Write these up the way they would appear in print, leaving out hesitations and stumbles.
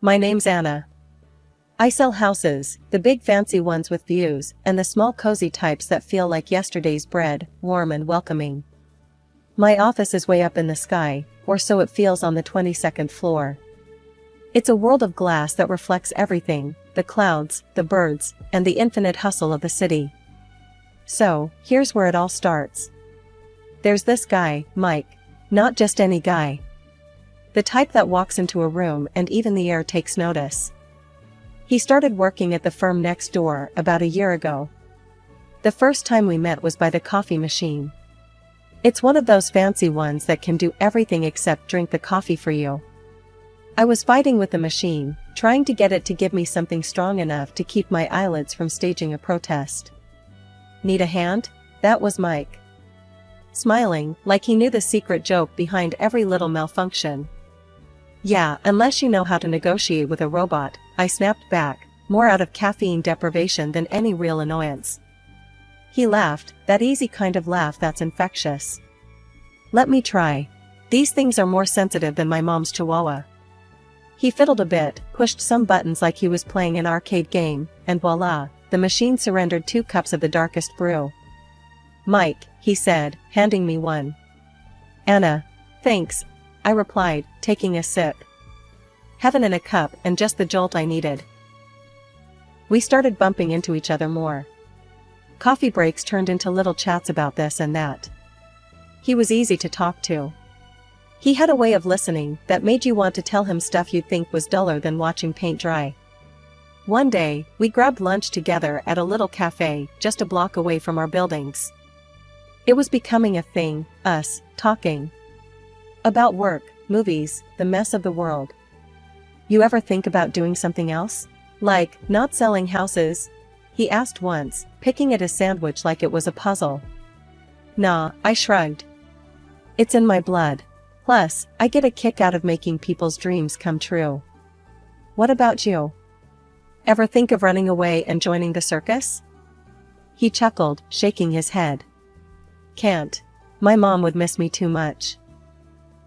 My name's Anna. I sell houses, the big fancy ones with views, and the small cozy types that feel like yesterday's bread, warm and welcoming. My office is way up in the sky, or so it feels on the 22nd floor. It's a world of glass that reflects everything, the clouds, the birds, and the infinite hustle of the city. So, here's where it all starts. There's this guy, Mike. Not just any guy. The type that walks into a room and even the air takes notice. He started working at the firm next door about a year ago. The first time we met was by the coffee machine. It's one of those fancy ones that can do everything except drink the coffee for you. I was fighting with the machine, trying to get it to give me something strong enough to keep my eyelids from staging a protest. Need a hand? That was Mike. Smiling, like he knew the secret joke behind every little malfunction. Yeah, unless you know how to negotiate with a robot, I snapped back, more out of caffeine deprivation than any real annoyance. He laughed, that easy kind of laugh that's infectious. Let me try. These things are more sensitive than my mom's chihuahua. He fiddled a bit, pushed some buttons like he was playing an arcade game, and voila, the machine surrendered 2 cups of the darkest brew. Mike, he said, handing me one. Anna. Thanks, I replied, taking a sip. Heaven in a cup and just the jolt I needed. We started bumping into each other more. Coffee breaks turned into little chats about this and that. He was easy to talk to. He had a way of listening that made you want to tell him stuff you'd think was duller than watching paint dry. One day, we grabbed lunch together at a little cafe just a block away from our buildings. It was becoming a thing, us, talking. About work, movies, the mess of the world. You ever think about doing something else? Like, not selling houses? He asked once, picking at his sandwich like it was a puzzle. Nah, I shrugged. It's in my blood. Plus, I get a kick out of making people's dreams come true. What about you? Ever think of running away and joining the circus? He chuckled, shaking his head. Can't. My mom would miss me too much.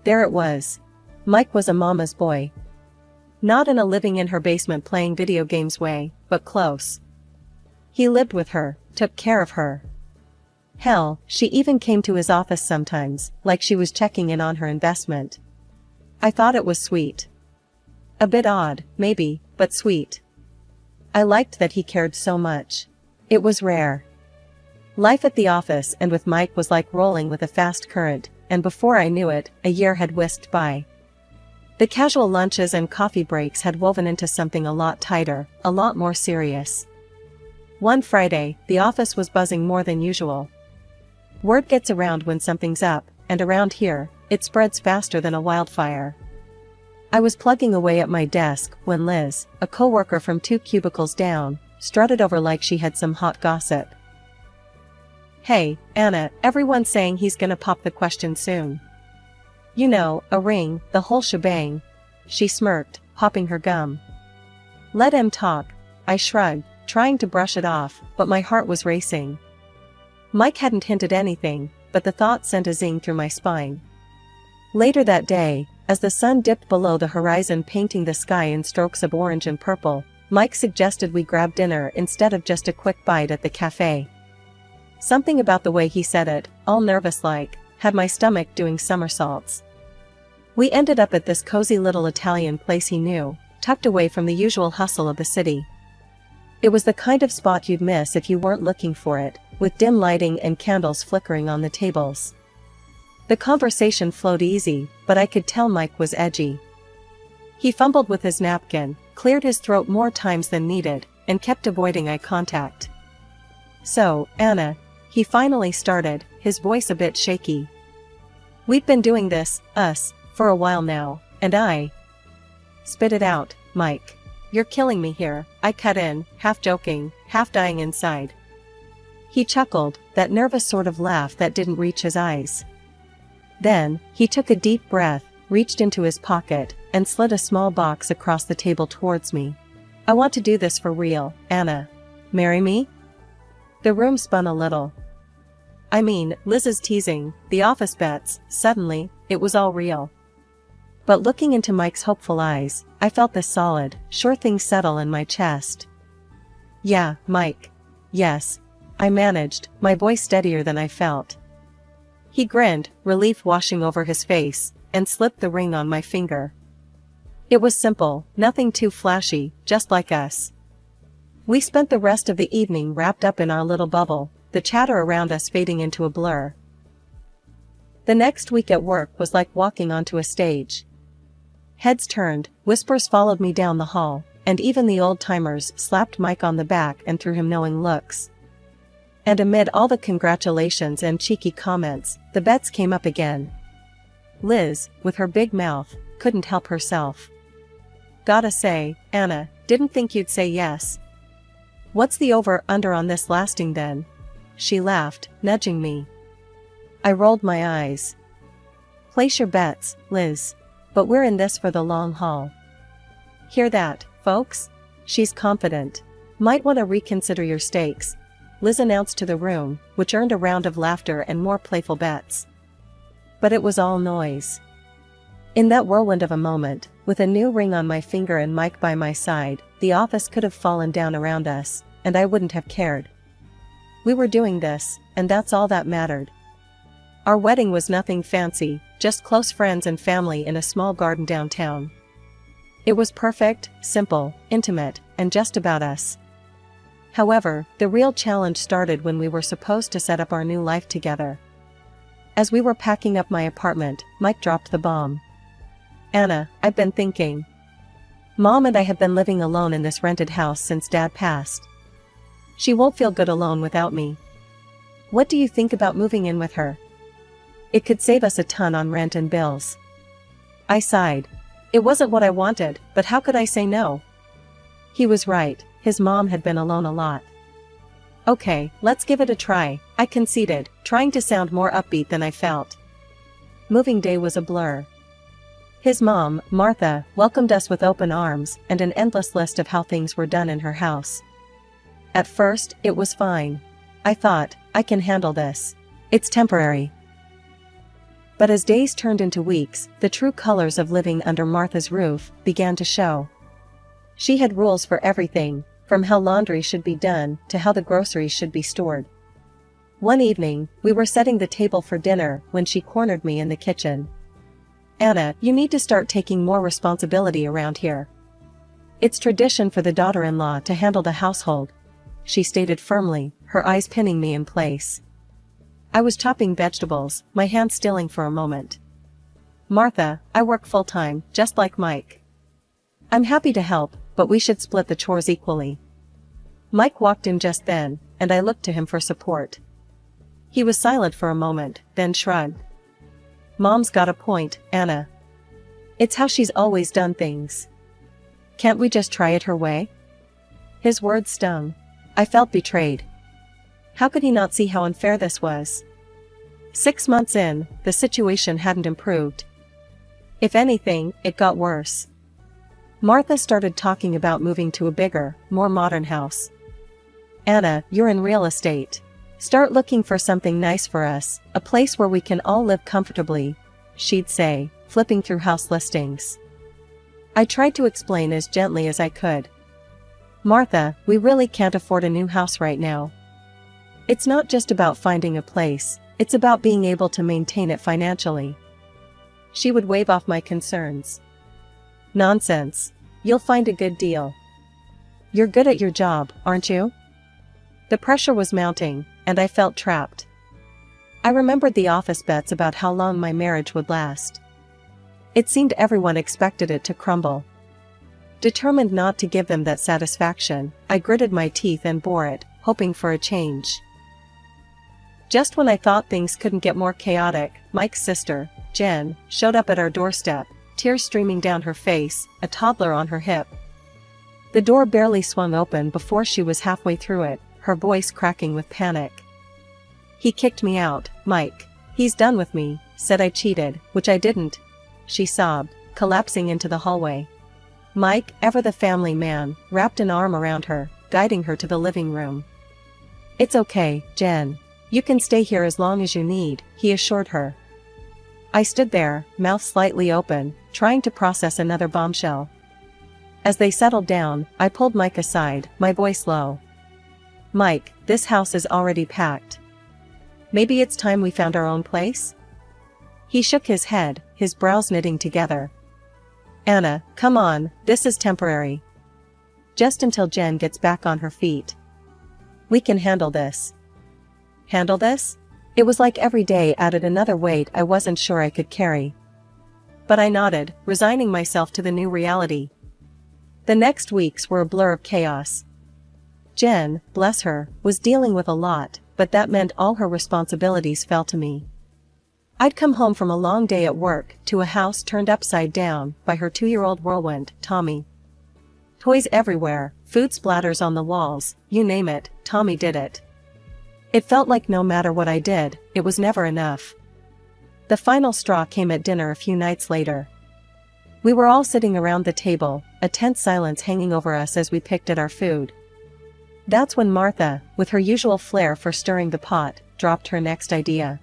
There it was. Mike was a mama's boy. Not in a living in her basement playing video games way, but close. He lived with her, took care of her. Hell, she even came to his office sometimes, like she was checking in on her investment. I thought it was sweet. A bit odd, maybe, but sweet. I liked that he cared so much. It was rare. Life at the office and with Mike was like rolling with a fast current, and before I knew it, a year had whisked by. The casual lunches and coffee breaks had woven into something a lot tighter, a lot more serious. One Friday, the office was buzzing more than usual. Word gets around when something's up, and around here, it spreads faster than a wildfire. I was plugging away at my desk when Liz, a coworker from 2 cubicles down, strutted over like she had some hot gossip. Hey, Anna, everyone's saying he's gonna pop the question soon. You know, a ring, the whole shebang. She smirked, popping her gum. Let him talk, I shrugged, trying to brush it off, but my heart was racing. Mike hadn't hinted anything, but the thought sent a zing through my spine. Later that day, as the sun dipped below the horizon painting the sky in strokes of orange and purple, Mike suggested we grab dinner instead of just a quick bite at the cafe. Something about the way he said it, all nervous-like, had my stomach doing somersaults. We ended up at this cozy little Italian place he knew, tucked away from the usual hustle of the city. It was the kind of spot you'd miss if you weren't looking for it, with dim lighting and candles flickering on the tables. The conversation flowed easy, but I could tell Mike was edgy. He fumbled with his napkin, cleared his throat more times than needed, and kept avoiding eye contact. So, Anna, he finally started, his voice a bit shaky. We'd been doing this, us, for a while now, and I... Spit it out, Mike. You're killing me here, I cut in, half joking, half dying inside. He chuckled, that nervous sort of laugh that didn't reach his eyes. Then, he took a deep breath, reached into his pocket, and slid a small box across the table towards me. I want to do this for real, Anna. Marry me? The room spun a little. I mean, Liz's teasing, the office bets, suddenly, it was all real. But looking into Mike's hopeful eyes, I felt this solid, sure thing settle in my chest. "Yeah, Mike. Yes." I managed, my voice steadier than I felt. He grinned, relief washing over his face, and slipped the ring on my finger. It was simple, nothing too flashy, just like us. We spent the rest of the evening wrapped up in our little bubble, the chatter around us fading into a blur. The next week at work was like walking onto a stage. Heads turned, whispers followed me down the hall, and even the old-timers slapped Mike on the back and threw him knowing looks. And amid all the congratulations and cheeky comments, the bets came up again. Liz, with her big mouth, couldn't help herself. "Gotta say, Anna, didn't think you'd say yes. What's the over-under on this lasting then?" She laughed, nudging me. I rolled my eyes. "Place your bets, Liz. But we're in this for the long haul." "Hear that, folks? She's confident. Might want to reconsider your stakes," Liz announced to the room, which earned a round of laughter and more playful bets. But it was all noise. In that whirlwind of a moment, with a new ring on my finger and Mike by my side, the office could have fallen down around us, and I wouldn't have cared. We were doing this, and that's all that mattered. Our wedding was nothing fancy, just close friends and family in a small garden downtown. It was perfect, simple, intimate, and just about us. However, the real challenge started when we were supposed to set up our new life together. As we were packing up my apartment, Mike dropped the bomb. "Anna, I've been thinking. Mom and I have been living alone in this rented house since Dad passed. She won't feel good alone without me. What do you think about moving in with her? It could save us a ton on rent and bills." I sighed. It wasn't what I wanted, but how could I say no? He was right, his mom had been alone a lot. "Okay, let's give it a try," I conceded, trying to sound more upbeat than I felt. Moving day was a blur. His mom, Martha, welcomed us with open arms and an endless list of how things were done in her house. At first, it was fine. I thought, I can handle this. It's temporary. But as days turned into weeks, the true colors of living under Martha's roof began to show. She had rules for everything, from how laundry should be done to how the groceries should be stored. One evening, we were setting the table for dinner when she cornered me in the kitchen. "Anna, you need to start taking more responsibility around here. It's tradition for the daughter-in-law to handle the household," she stated firmly, her eyes pinning me in place. I was chopping vegetables, my hands stilling for a moment. "Martha, I work full-time, just like Mike. I'm happy to help, but we should split the chores equally." Mike walked in just then, and I looked to him for support. He was silent for a moment, then shrugged. "Mom's got a point, Anna. It's how she's always done things. Can't we just try it her way?" His words stung. I felt betrayed. How could he not see how unfair this was? 6 months in, the situation hadn't improved. If anything, it got worse. Martha started talking about moving to a bigger, more modern house. "Anna, you're in real estate. Start looking for something nice for us, a place where we can all live comfortably," she'd say, flipping through house listings. I tried to explain as gently as I could. "Martha, we really can't afford a new house right now. It's not just about finding a place, it's about being able to maintain it financially." She would wave off my concerns. "Nonsense. You'll find a good deal. You're good at your job, aren't you?" The pressure was mounting, and I felt trapped. I remembered the office bets about how long my marriage would last. It seemed everyone expected it to crumble. Determined not to give them that satisfaction, I gritted my teeth and bore it, hoping for a change. Just when I thought things couldn't get more chaotic, Mike's sister, Jen, showed up at our doorstep, tears streaming down her face, a toddler on her hip. The door barely swung open before she was halfway through it, her voice cracking with panic. "He kicked me out, Mike. He's done with me," said I cheated, which I didn't. She sobbed, collapsing into the hallway. Mike, ever the family man, wrapped an arm around her, guiding her to the living room. "It's okay, Jen. You can stay here as long as you need," he assured her. I stood there, mouth slightly open, trying to process another bombshell. As they settled down, I pulled Mike aside, my voice low. "Mike, this house is already packed. Maybe it's time we found our own place?" He shook his head, his brows knitting together. "Anna, come on, this is temporary. Just until Jen gets back on her feet. We can handle this." Handle this? It was like every day added another weight I wasn't sure I could carry. But I nodded, resigning myself to the new reality. The next weeks were a blur of chaos. Jen, bless her, was dealing with a lot, but that meant all her responsibilities fell to me. I'd come home from a long day at work to a house turned upside down by her 2-year-old whirlwind, Tommy. Toys everywhere, food splatters on the walls, you name it, Tommy did it. It felt like no matter what I did, it was never enough. The final straw came at dinner a few nights later. We were all sitting around the table, a tense silence hanging over us as we picked at our food. That's when Martha, with her usual flair for stirring the pot, dropped her next idea.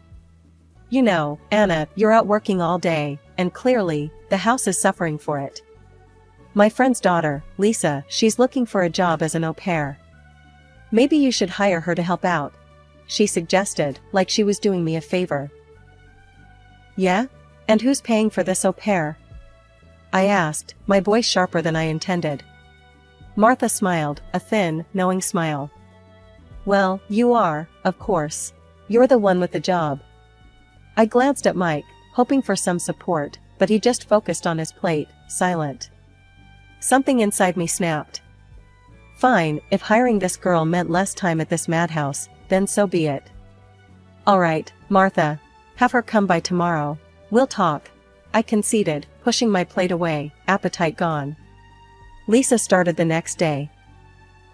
"You know, Anna, you're out working all day, and clearly, the house is suffering for it. My friend's daughter, Lisa, she's looking for a job as an au pair. Maybe you should hire her to help out," she suggested, like she was doing me a favor. "Yeah? And who's paying for this au pair?" I asked, my voice sharper than I intended. Martha smiled, a thin, knowing smile. "Well, you are, of course. You're the one with the job." I glanced at Mike, hoping for some support, but he just focused on his plate, silent. Something inside me snapped. Fine, if hiring this girl meant less time at this madhouse, then so be it. "All right, Martha. Have her come by tomorrow. We'll talk," I conceded, pushing my plate away, appetite gone. Lisa started the next day.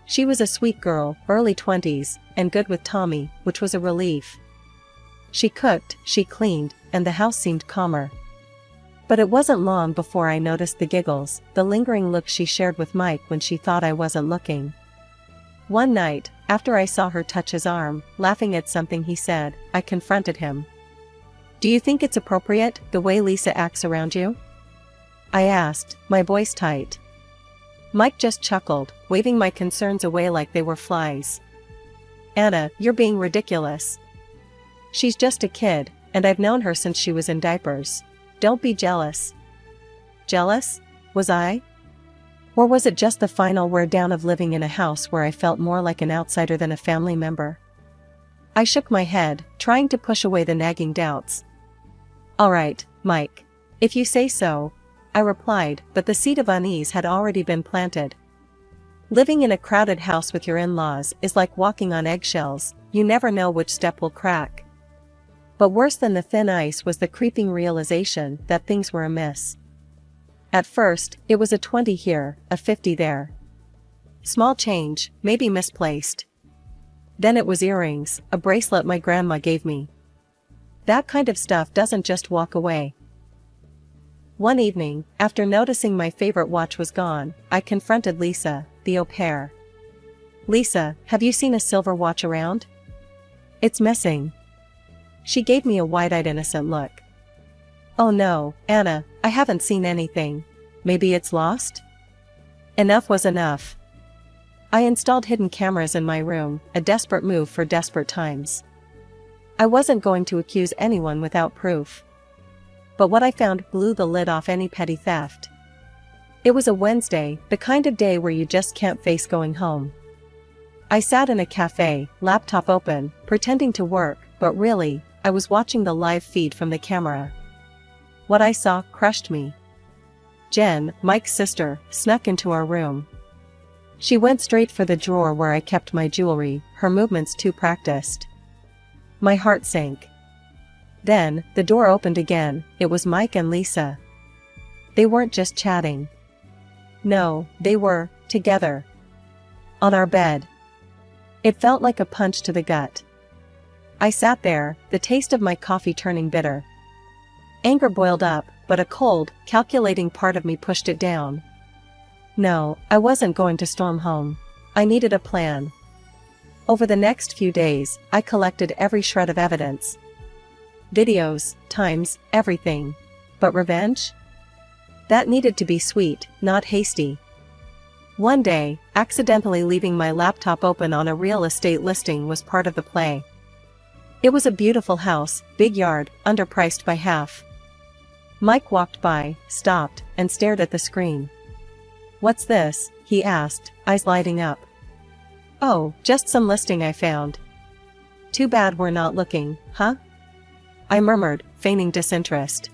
She was a sweet girl, early 20s, and good with Tommy, which was a relief. She cooked, she cleaned, and the house seemed calmer. But it wasn't long before I noticed the giggles, the lingering look she shared with Mike when she thought I wasn't looking. One night, after I saw her touch his arm, laughing at something he said, I confronted him. "Do you think it's appropriate, the way Lisa acts around you?" I asked, my voice tight. Mike just chuckled, waving my concerns away like they were flies. "Anna, you're being ridiculous. She's just a kid, and I've known her since she was in diapers. Don't be jealous." Jealous? Was I? Or was it just the final wear down of living in a house where I felt more like an outsider than a family member? I shook my head, trying to push away the nagging doubts. "All right, Mike. If you say so," I replied, but the seed of unease had already been planted. Living in a crowded house with your in-laws is like walking on eggshells, you never know which step will crack. But worse than the thin ice was the creeping realization that things were amiss. At first, it was a 20 here, a 50 there. Small change, maybe misplaced. Then it was earrings, a bracelet my grandma gave me. That kind of stuff doesn't just walk away. One evening, after noticing my favorite watch was gone, I confronted Lisa, the au pair. "Lisa, have you seen a silver watch around? It's missing." She gave me a wide-eyed innocent look. "Oh no, Anna, I haven't seen anything. Maybe it's lost?" Enough was enough. I installed hidden cameras in my room, a desperate move for desperate times. I wasn't going to accuse anyone without proof. But what I found blew the lid off any petty theft. It was a Wednesday, the kind of day where you just can't face going home. I sat in a cafe, laptop open, pretending to work, but really, I was watching the live feed from the camera. What I saw crushed me. Jen, Mike's sister, snuck into our room. She went straight for the drawer where I kept my jewelry, her movements too practiced. My heart sank. Then, the door opened again, it was Mike and Lisa. They weren't just chatting. No, they were, together. On our bed. It felt like a punch to the gut. I sat there, the taste of my coffee turning bitter. Anger boiled up, but a cold, calculating part of me pushed it down. No, I wasn't going to storm home. I needed a plan. Over the next few days, I collected every shred of evidence. videos, times, everything. But revenge? That needed to be sweet, not hasty. One day, accidentally leaving my laptop open on a real estate listing was part of the play. It was a beautiful house, big yard, underpriced by half. Mike walked by, stopped, and stared at the screen. "What's this?" he asked, eyes lighting up. "Oh, just some listing I found." "Too bad we're not looking, huh?" I murmured, feigning disinterest.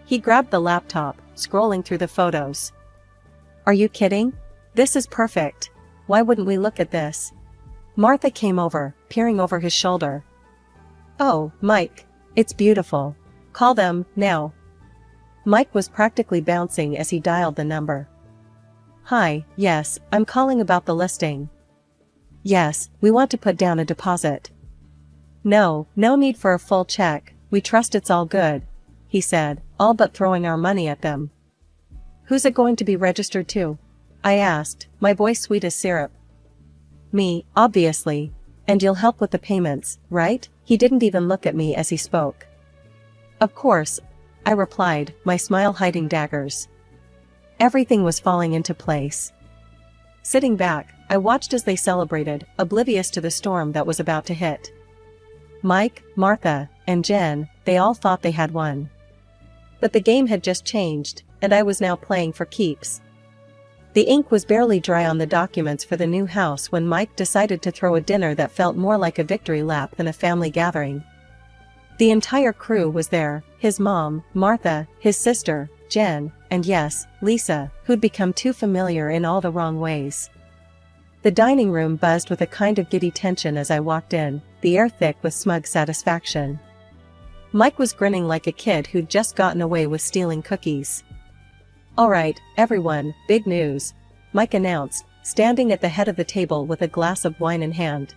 He grabbed the laptop, scrolling through the photos. "Are you kidding? This is perfect. Why wouldn't we look at this?" Martha came over, peering over his shoulder. "Oh, Mike. It's beautiful. Call them, now." Mike was practically bouncing as he dialed the number. "Hi, yes, I'm calling about the listing." "Yes, we want to put down a deposit." No need for a full check, we trust it's all good," he said, all but throwing our money at them. "Who's it going to be registered to?" I asked, my voice sweet as syrup. "Me, obviously. And you'll help with the payments, right?" He didn't even look at me as he spoke. "Of course," I replied, my smile hiding daggers. Everything was falling into place. Sitting back, I watched as they celebrated, oblivious to the storm that was about to hit. Mike, Martha, and Jen, they all thought they had won. But the game had just changed, and I was now playing for keeps. The ink was barely dry on the documents for the new house when Mike decided to throw a dinner that felt more like a victory lap than a family gathering. The entire crew was there, his mom, Martha, his sister, Jen, and yes, Lisa, who'd become too familiar in all the wrong ways. The dining room buzzed with a kind of giddy tension as I walked in, the air thick with smug satisfaction. Mike was grinning like a kid who'd just gotten away with stealing cookies. "All right, everyone, big news," Mike announced, standing at the head of the table with a glass of wine in hand.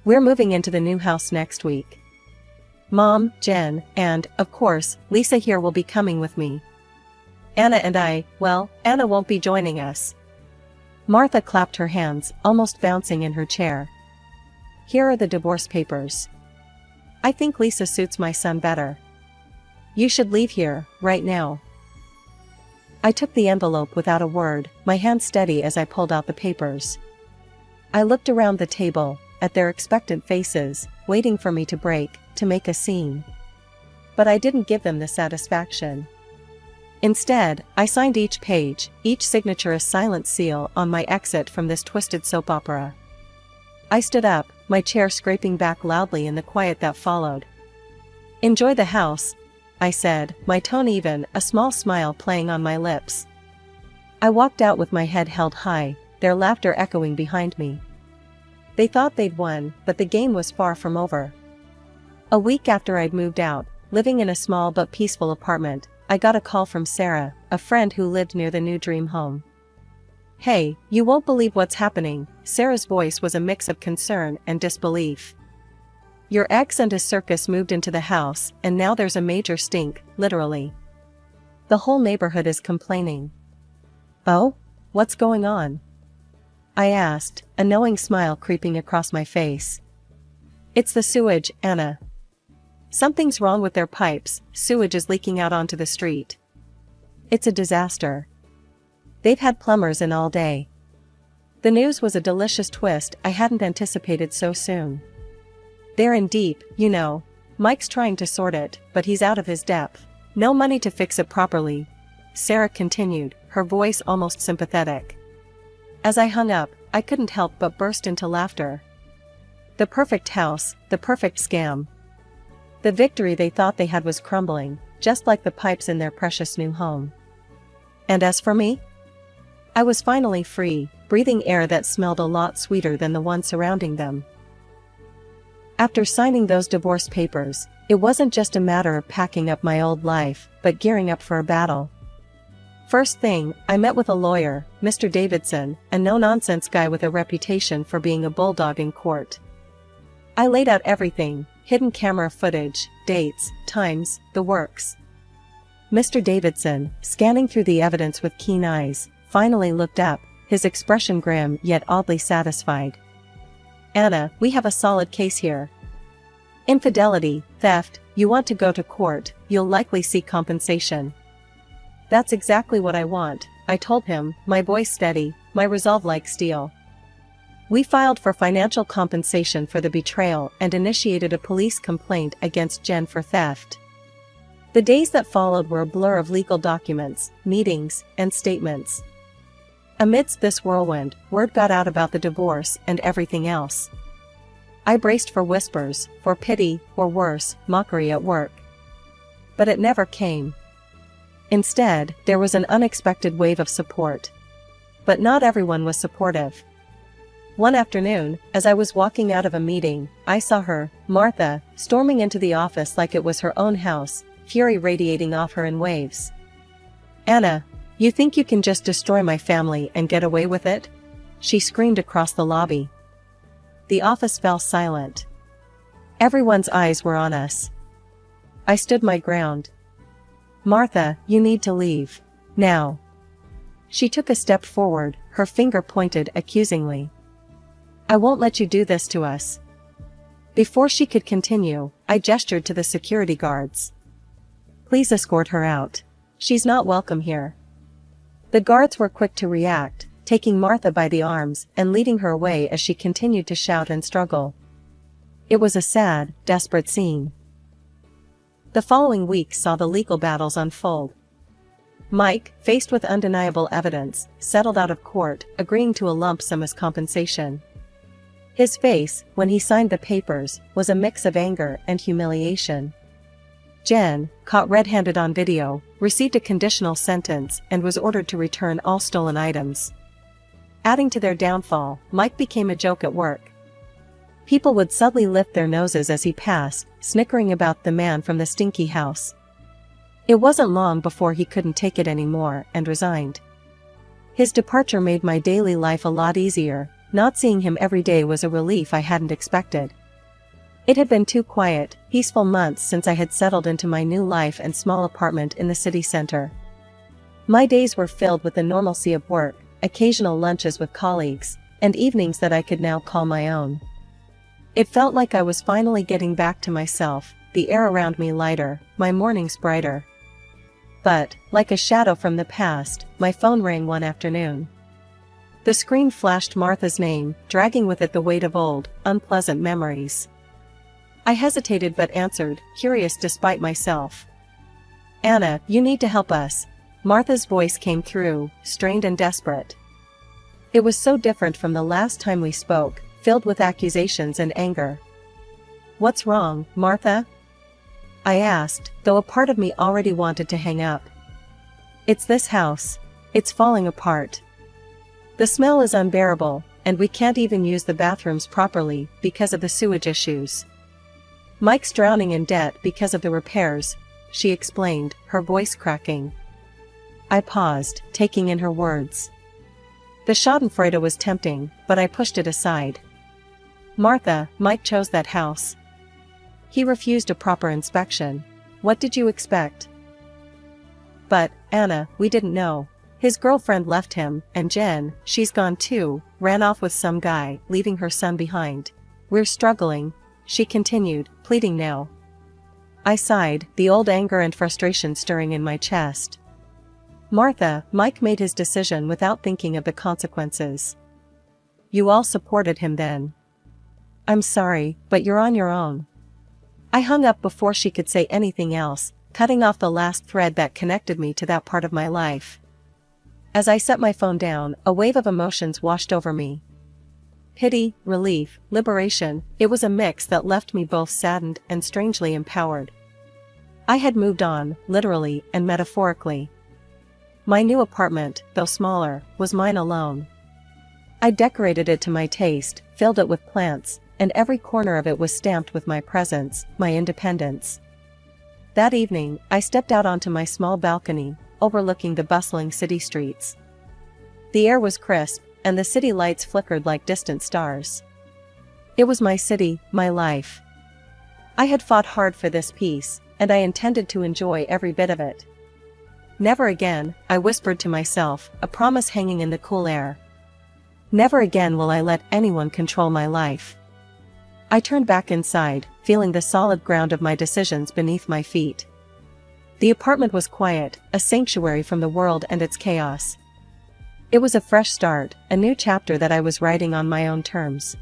"We're moving into the new house next week. Mom, Jen, and, of course, Lisa here will be coming with me. Anna and well, Anna won't be joining us." Martha clapped her hands, almost bouncing in her chair. "Here are the divorce papers. I think Lisa suits my son better. You should leave here, right now." I took the envelope without a word, my hand steady as I pulled out the papers. I looked around the table, at their expectant faces, waiting for me to break, to make a scene. But I didn't give them the satisfaction. Instead, I signed each page, each signature a silent seal on my exit from this twisted soap opera. I stood up, my chair scraping back loudly in the quiet that followed. "Enjoy the house," I said, my tone even, a small smile playing on my lips. I walked out with my head held high, their laughter echoing behind me. They thought they'd won, but the game was far from over. A week after I'd moved out, living in a small but peaceful apartment, I got a call from Sarah, a friend who lived near the new dream home. "Hey, you won't believe what's happening." Sarah's voice was a mix of concern and disbelief. "Your ex and his circus moved into the house, and now there's a major stink, literally. The whole neighborhood is complaining." "Oh? What's going on?" I asked, a knowing smile creeping across my face. "It's the sewage, Anna. Something's wrong with their pipes, sewage is leaking out onto the street. It's a disaster. They've had plumbers in all day." The news was a delicious twist I hadn't anticipated so soon. "They're in deep, you know. Mike's trying to sort it, but he's out of his depth. No money to fix it properly," Sarah continued, her voice almost sympathetic. As I hung up, I couldn't help but burst into laughter. The perfect house, the perfect scam. The victory they thought they had was crumbling, just like the pipes in their precious new home. And as for me? I was finally free, breathing air that smelled a lot sweeter than the one surrounding them. After signing those divorce papers, it wasn't just a matter of packing up my old life, but gearing up for a battle. First thing, I met with a lawyer, Mr. Davidson, a no-nonsense guy with a reputation for being a bulldog in court. I laid out everything, hidden camera footage, dates, times, the works. Mr. Davidson, scanning through the evidence with keen eyes, finally looked up, his expression grim yet oddly satisfied. "Anna, we have a solid case here. Infidelity, theft, you want to go to court, you'll likely seek compensation. That's exactly what I want, I told him, my voice steady, my resolve like steel. We filed for financial compensation for the betrayal and initiated a police complaint against Jen for theft. The days that followed were a blur of legal documents, meetings, and statements. Amidst this whirlwind, word got out about the divorce and everything else. I braced for whispers, for pity, or worse, mockery at work. But it never came. Instead, there was an unexpected wave of support. But not everyone was supportive. One afternoon, as I was walking out of a meeting, I saw her, Martha, storming into the office like it was her own house, fury radiating off her in waves. "Anna, you think you can just destroy my family and get away with it?" she screamed across the lobby. The office fell silent. Everyone's eyes were on us. I stood my ground. "Martha, you need to leave. Now." She took a step forward, her finger pointed accusingly. "I won't let you do this to us." Before she could continue, I gestured to the security guards. "Please escort her out. She's not welcome here." The guards were quick to react, taking Martha by the arms and leading her away as she continued to shout and struggle. It was a sad, desperate scene. The following week saw the legal battles unfold. Mike, faced with undeniable evidence, settled out of court, agreeing to a lump sum as compensation. His face, when he signed the papers, was a mix of anger and humiliation. Jen, caught red-handed on video, received a conditional sentence and was ordered to return all stolen items. Adding to their downfall, Mike became a joke at work. People would subtly lift their noses as he passed, snickering about the man from the stinky house. It wasn't long before he couldn't take it anymore and resigned. His departure made my daily life a lot easier. Not seeing him every day was a relief I hadn't expected. It had been 2 quiet, peaceful months since I had settled into my new life and small apartment in the city center. My days were filled with the normalcy of work, occasional lunches with colleagues, and evenings that I could now call my own. It felt like I was finally getting back to myself, the air around me lighter, my mornings brighter. But, like a shadow from the past, my phone rang one afternoon. The screen flashed Martha's name, dragging with it the weight of old, unpleasant memories. I hesitated but answered, curious despite myself. "Anna, you need to help us." Martha's voice came through, strained and desperate. It was so different from the last time we spoke, filled with accusations and anger. "What's wrong, Martha?" I asked, though a part of me already wanted to hang up. "It's this house. It's falling apart. The smell is unbearable, and we can't even use the bathrooms properly because of the sewage issues. Mike's drowning in debt because of the repairs," she explained, her voice cracking. I paused, taking in her words. The schadenfreude was tempting, but I pushed it aside. "Martha, Mike chose that house. He refused a proper inspection. What did you expect?" "But, Anna, we didn't know. His girlfriend left him, and Jen, she's gone too, ran off with some guy, leaving her son behind. We're struggling," she continued, pleading now. I sighed, the old anger and frustration stirring in my chest. "Martha, Mike made his decision without thinking of the consequences. You all supported him then. I'm sorry, but you're on your own." I hung up before she could say anything else, cutting off the last thread that connected me to that part of my life. As I set my phone down, a wave of emotions washed over me. Pity, relief, liberation, it was a mix that left me both saddened and strangely empowered. I had moved on, literally and metaphorically. My new apartment, though smaller, was mine alone. I decorated it to my taste, filled it with plants, and every corner of it was stamped with my presence, my independence. That evening, I stepped out onto my small balcony, overlooking the bustling city streets. The air was crisp, and the city lights flickered like distant stars. It was my city, my life. I had fought hard for this peace, and I intended to enjoy every bit of it. Never again, I whispered to myself, a promise hanging in the cool air. Never again will I let anyone control my life. I turned back inside, feeling the solid ground of my decisions beneath my feet. The apartment was quiet, a sanctuary from the world and its chaos. It was a fresh start, a new chapter that I was writing on my own terms.